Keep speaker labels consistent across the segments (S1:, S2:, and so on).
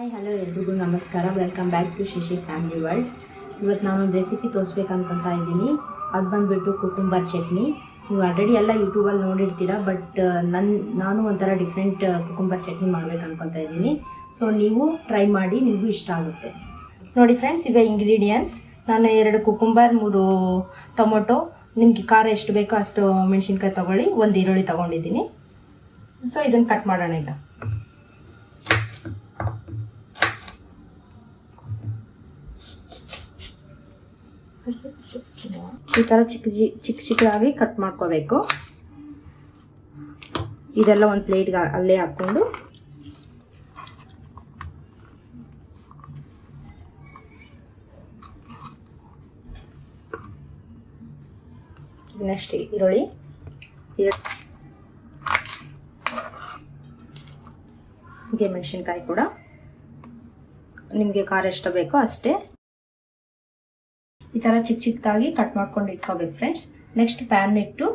S1: Hi hello ಎಲ್ರಿಗೂ ನಮಸ್ಕಾರ. Welcome back to Shishi family world. ಇವತ್ತು ನಾನೊಂದು ರೆಸಿಪಿ ತೋರಿಸ್ಬೇಕು ಅನ್ಕೊತಾ ಇದ್ದೀನಿ. ಅದು ಬಂದುಬಿಟ್ಟು ಕುಕುಂಬರ್ ಚಟ್ನಿ. ನೀವು ಆಲ್ರೆಡಿ ಎಲ್ಲ ಯೂಟ್ಯೂಬಲ್ಲಿ ನೋಡಿರ್ತೀರ, ಬಟ್ ನಾನು ಒಂಥರ ಡಿಫ್ರೆಂಟ್ ಕುಕುಂಬರ್ ಚಟ್ನಿ ಮಾಡ್ಬೇಕು ಅನ್ಕೊತಾ ಇದ್ದೀನಿ. ಸೊ ನೀವು ಟ್ರೈ ಮಾಡಿ, ನಿಮಗೂ ಇಷ್ಟ ಆಗುತ್ತೆ. ನೋಡಿ ಫ್ರೆಂಡ್ಸ್, ಇವೇ ಇಂಗ್ರೀಡಿಯೆಂಟ್ಸ್. ನಾನು 2 ಕುಕುಂಬರ್, 3 ಟೊಮೊಟೊ, ನಿಮಗೆ ಖಾರ ಎಷ್ಟು ಬೇಕೋ ಅಷ್ಟು ಮೆಣಸಿನ್ಕಾಯಿ ತೊಗೊಳ್ಳಿ, 1 ಈರುಳ್ಳಿ ತೊಗೊಂಡಿದ್ದೀನಿ. ಸೊ ಇದನ್ನು ಕಟ್ ಮಾಡೋಣ ಈಗ. ಈ ಥರ ಚಿಕ್ಕದಾಗಿ ಕಟ್ ಮಾಡ್ಕೋಬೇಕು. ಇದೆಲ್ಲ ಒಂದು ಪ್ಲೇಟ್ಗೆ ಅಲ್ಲೇ ಹಾಕ್ಕೊಂಡು ನೆಕ್ಸ್ಟ್ ಈರುಳ್ಳಿ, ಹೀಗೆ ಮೆಣಸಿನ್ಕಾಯಿ ಕೂಡ ನಿಮಗೆ ಖಾರ ಎಷ್ಟು ಬೇಕೋ ಅಷ್ಟೇ ಈ ಥರ ಚಿಕ್ಕದಾಗಿ ಕಟ್ ಮಾಡ್ಕೊಂಡು ಇಟ್ಕೋಬೇಕು ಫ್ರೆಂಡ್ಸ್. ನೆಕ್ಸ್ಟ್ ಪ್ಯಾನ್ ಇಟ್ಟು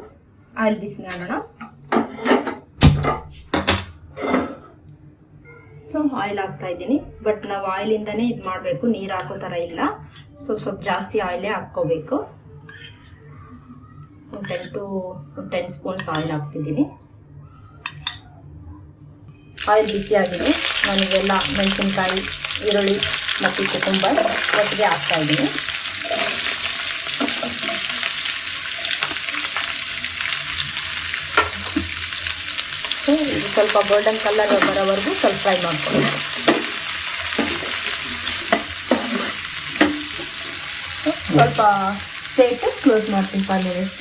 S1: ಆಯಿಲ್ ಬಿಸಿ ಮಾಡೋಣ. ಸೊ ಆಯಿಲ್ ಹಾಕ್ತಾ ಇದ್ದೀನಿ, ಬಟ್ ನಾವು ಆಯಿಲಿಂದನೇ ಇದು ಮಾಡಬೇಕು, ನೀರು ಹಾಕೋ ಥರ ಇಲ್ಲ. ಸೊ ಸ್ವಲ್ಪ ಜಾಸ್ತಿ ಆಯಿಲೇ ಹಾಕ್ಕೋಬೇಕು. 10 ಸ್ಪೂನ್ಸ್ ಆಯಿಲ್ ಹಾಕ್ತಿದ್ದೀನಿ. ಆಯಿಲ್ ಬಿಸಿ ಆಗಿದೆ. ನಾನಿಗೆಲ್ಲ ಮೆಣಸಿನ್ಕಾಯಿ, ಈರುಳ್ಳಿ ಮತ್ತು ಕುಕುಂಬರ್ ಒಟ್ಟಿಗೆ ಹಾಕ್ತಾ ಇದ್ದೀನಿ. ಇದು ಸ್ವಲ್ಪ ಗೋಲ್ಡನ್ ಕಲರ್ ಬರೋವರೆಗೂ ಸ್ವಲ್ಪ ಫ್ರೈ ಮಾಡ್ಕೊಳ್ಳಿ. ಸ್ವಲ್ಪ ಪ್ಲೇಟ್ ಕ್ಲೋಸ್ ಮಾಡ್ತೀನಿ 5 ಮಿನಿಟ್ಸ್.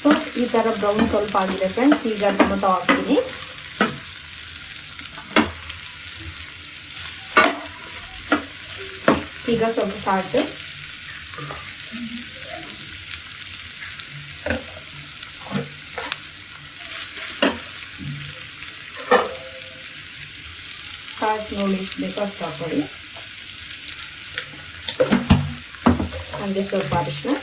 S1: ಸೊ ಈ ಥರ ಬ್ರೌನ್ ಸ್ವಲ್ಪ ಆಗಿದೆ ಫ್ರೆಂಡ್ಸ್. ಈಗ ಟೊಮೊಟೊ ಹಾಕ್ತೀನಿ. ಈಗ ಸ್ವಲ್ಪ ಸಾಲ್ಟ್, ನೋಡಿ ಎಷ್ಟು ಬೇಕೋ ಅಷ್ಟು ಹಾಕೊಳ್ಳಿ. ಹಾಗೆ ಸ್ವಲ್ಪ ಅರಿಶಿನ,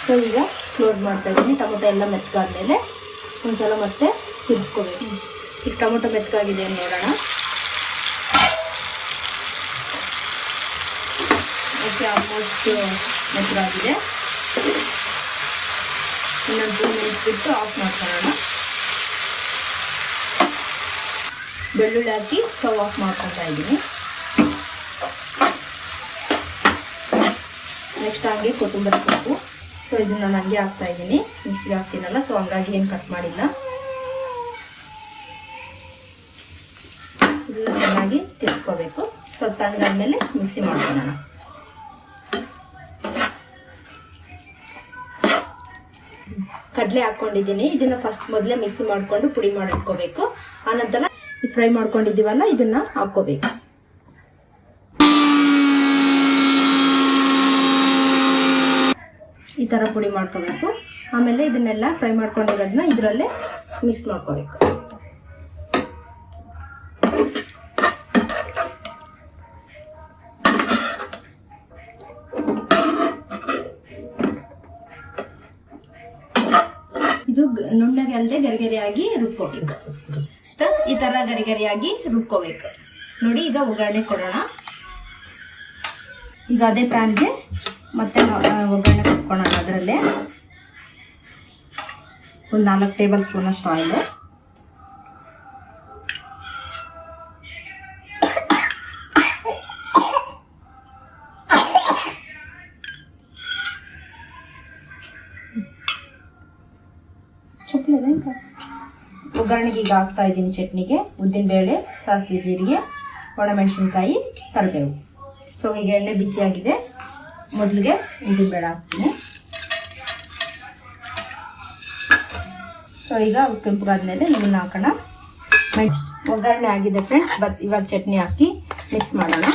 S1: ಸೊ ಈಗ ಕ್ಲೋಸ್ ಮಾಡ್ತಾ ಇದ್ದೀನಿ. ಟೊಮೊಟೊ ಎಲ್ಲ ಮೆತ್ತಗಾದ್ಮೇಲೆ ಒಂದ್ಸಲ ಮತ್ತೆ ತಿರ್ಸ್ಕೋಬೇಕು. ಈಗ ಟೊಮೊಟೊ ಮೆತ್ತಗಾಗಿದೆ ಅಂತ ನೋಡೋಣ. ಓಕೆ, ಆಲ್ಮೋಸ್ಟ್ ಮೆತ್ತಗಾಗಿದೆ. ಇನ್ನೊಂದು 2 ಮಿನಿಟ್ಸ್ ಬಿಟ್ಟು ಆಫ್ ಮಾಡ್ಕೊಳ್ಳೋಣ. ಬೆಳ್ಳುಳ್ಳಿ ಹಾಕಿ ಸ್ಟವ್ ಆಫ್ ಮಾಡ್ಕೊತಾ ಇದ್ದೀನಿ. ನೆಕ್ಸ್ಟ್ ಹಾಗೆ ಕೊತ್ತಂಬರಿ ಸೊಪ್ಪು. ಸೊ ಇದನ್ನ ನಾನು ಹಂಗೆ ಹಾಕ್ತಾ ಇದ್ದೀನಿ, ಮಿಕ್ಸಿಗೆ ಹಾಕ್ತೀನಲ್ಲ, ಸೊ ಹಂಗಾಗಿ ಏನು ಕಟ್ ಮಾಡಿಲ್ಲ. ಇದನ್ನ ಚೆನ್ನಾಗಿ ತಿರ್ಸ್ಕೋಬೇಕು. ಸ್ವಲ್ಪ ತಣ್ಣಗಾದ್ಮೇಲೆ ಮಿಕ್ಸಿ ಮಾಡ್ಕೊಳ್ಳೋಣ. ಕಡಲೆ ಹಾಕ್ಕೊಂಡಿದ್ದೀನಿ. ಇದನ್ನ ಫಸ್ಟ್ ಮೊದಲೇ ಮಿಕ್ಸಿ ಮಾಡಿಕೊಂಡು ಪುಡಿ ಮಾಡಿಟ್ಕೋಬೇಕು. ಆನಂತರ ಫ್ರೈ ಮಾಡ್ಕೊಂಡಿದ್ದೀವಲ್ಲ ಇದನ್ನ ಹಾಕ್ಕೋಬೇಕು. ಈ ಥರ ಪುಡಿ ಮಾಡ್ಕೋಬೇಕು. ಆಮೇಲೆ ಇದನ್ನೆಲ್ಲ ಫ್ರೈ ಮಾಡ್ಕೊಂಡಿರೋದನ್ನ ಇದರಲ್ಲೇ ಮಿಕ್ಸ್ ಮಾಡ್ಕೋಬೇಕು. ಇದು ನುಣ್ಣಗೆ ಅಲ್ಲದೆ ಗರಿಗರಿಯಾಗಿ ರುಬ್ಕೋಬೇಕು. ಈ ಥರ ಗರಿಗರಿಯಾಗಿ ರುಬ್ಕೋಬೇಕು. ನೋಡಿ, ಈಗ ಒಗ್ಗರಣೆ ಕೊಡೋಣ. ಈಗ ಅದೇ ಪ್ಯಾನ್ಗೆ ಮತ್ತೆ ಒಗ್ಗರಣೆ ಕೊಟ್ಕೊಳ್ಳೋಣ. ಅದರಲ್ಲೇ ಒಂದು 4 ಟೇಬಲ್ ಸ್ಪೂನ್ ಅಷ್ಟು ಆಯಿಲ್, ಒಗ್ಗರಣೆಗೆ ಈಗ ಹಾಕ್ತಾ ಇದ್ದೀನಿ ಚಟ್ನಿಗೆ ಉದ್ದಿನಬೇಳೆ, ಸಾಸಿವೆ, ಜೀರಿಗೆ, ಒಣಮೆಣಸಿನ್ಕಾಯಿ, ಕರಿಬೇವು. ಸೊ ಈಗ ಎಣ್ಣೆ ಬಿಸಿಯಾಗಿದೆ. ಮೊದಲಿಗೆ ಉದ್ದಿನಬೇಳೆ ಹಾಕ್ತೀನಿ. ಸೊ ಈಗ ಕೆಂಪಗಾದ್ಮೇಲೆ ಇದನ್ನ ಹಾಕೋಣ. ಒಗ್ಗರಣೆ ಆಗಿದೆ ಫ್ರೆಂಡ್ಸ್. ಇವಾಗ ಚಟ್ನಿ ಹಾಕಿ ಮಿಕ್ಸ್ ಮಾಡೋಣ.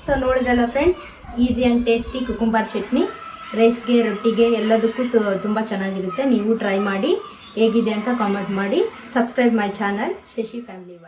S1: ಸೊ ನೋಡಿದ್ರಲ್ಲ friends, easy and tasty cucumber chutney ರೈಸ್ಗೆ, ರೊಟ್ಟಿಗೆ ಎಲ್ಲದಕ್ಕೂ ತುಂಬ ಚೆನ್ನಾಗಿರುತ್ತೆ. ನೀವು ಟ್ರೈ ಮಾಡಿ, ಹೇಗಿದೆ ಅಂತ ಕಾಮೆಂಟ್ ಮಾಡಿ. Subscribe my channel Shashi family world.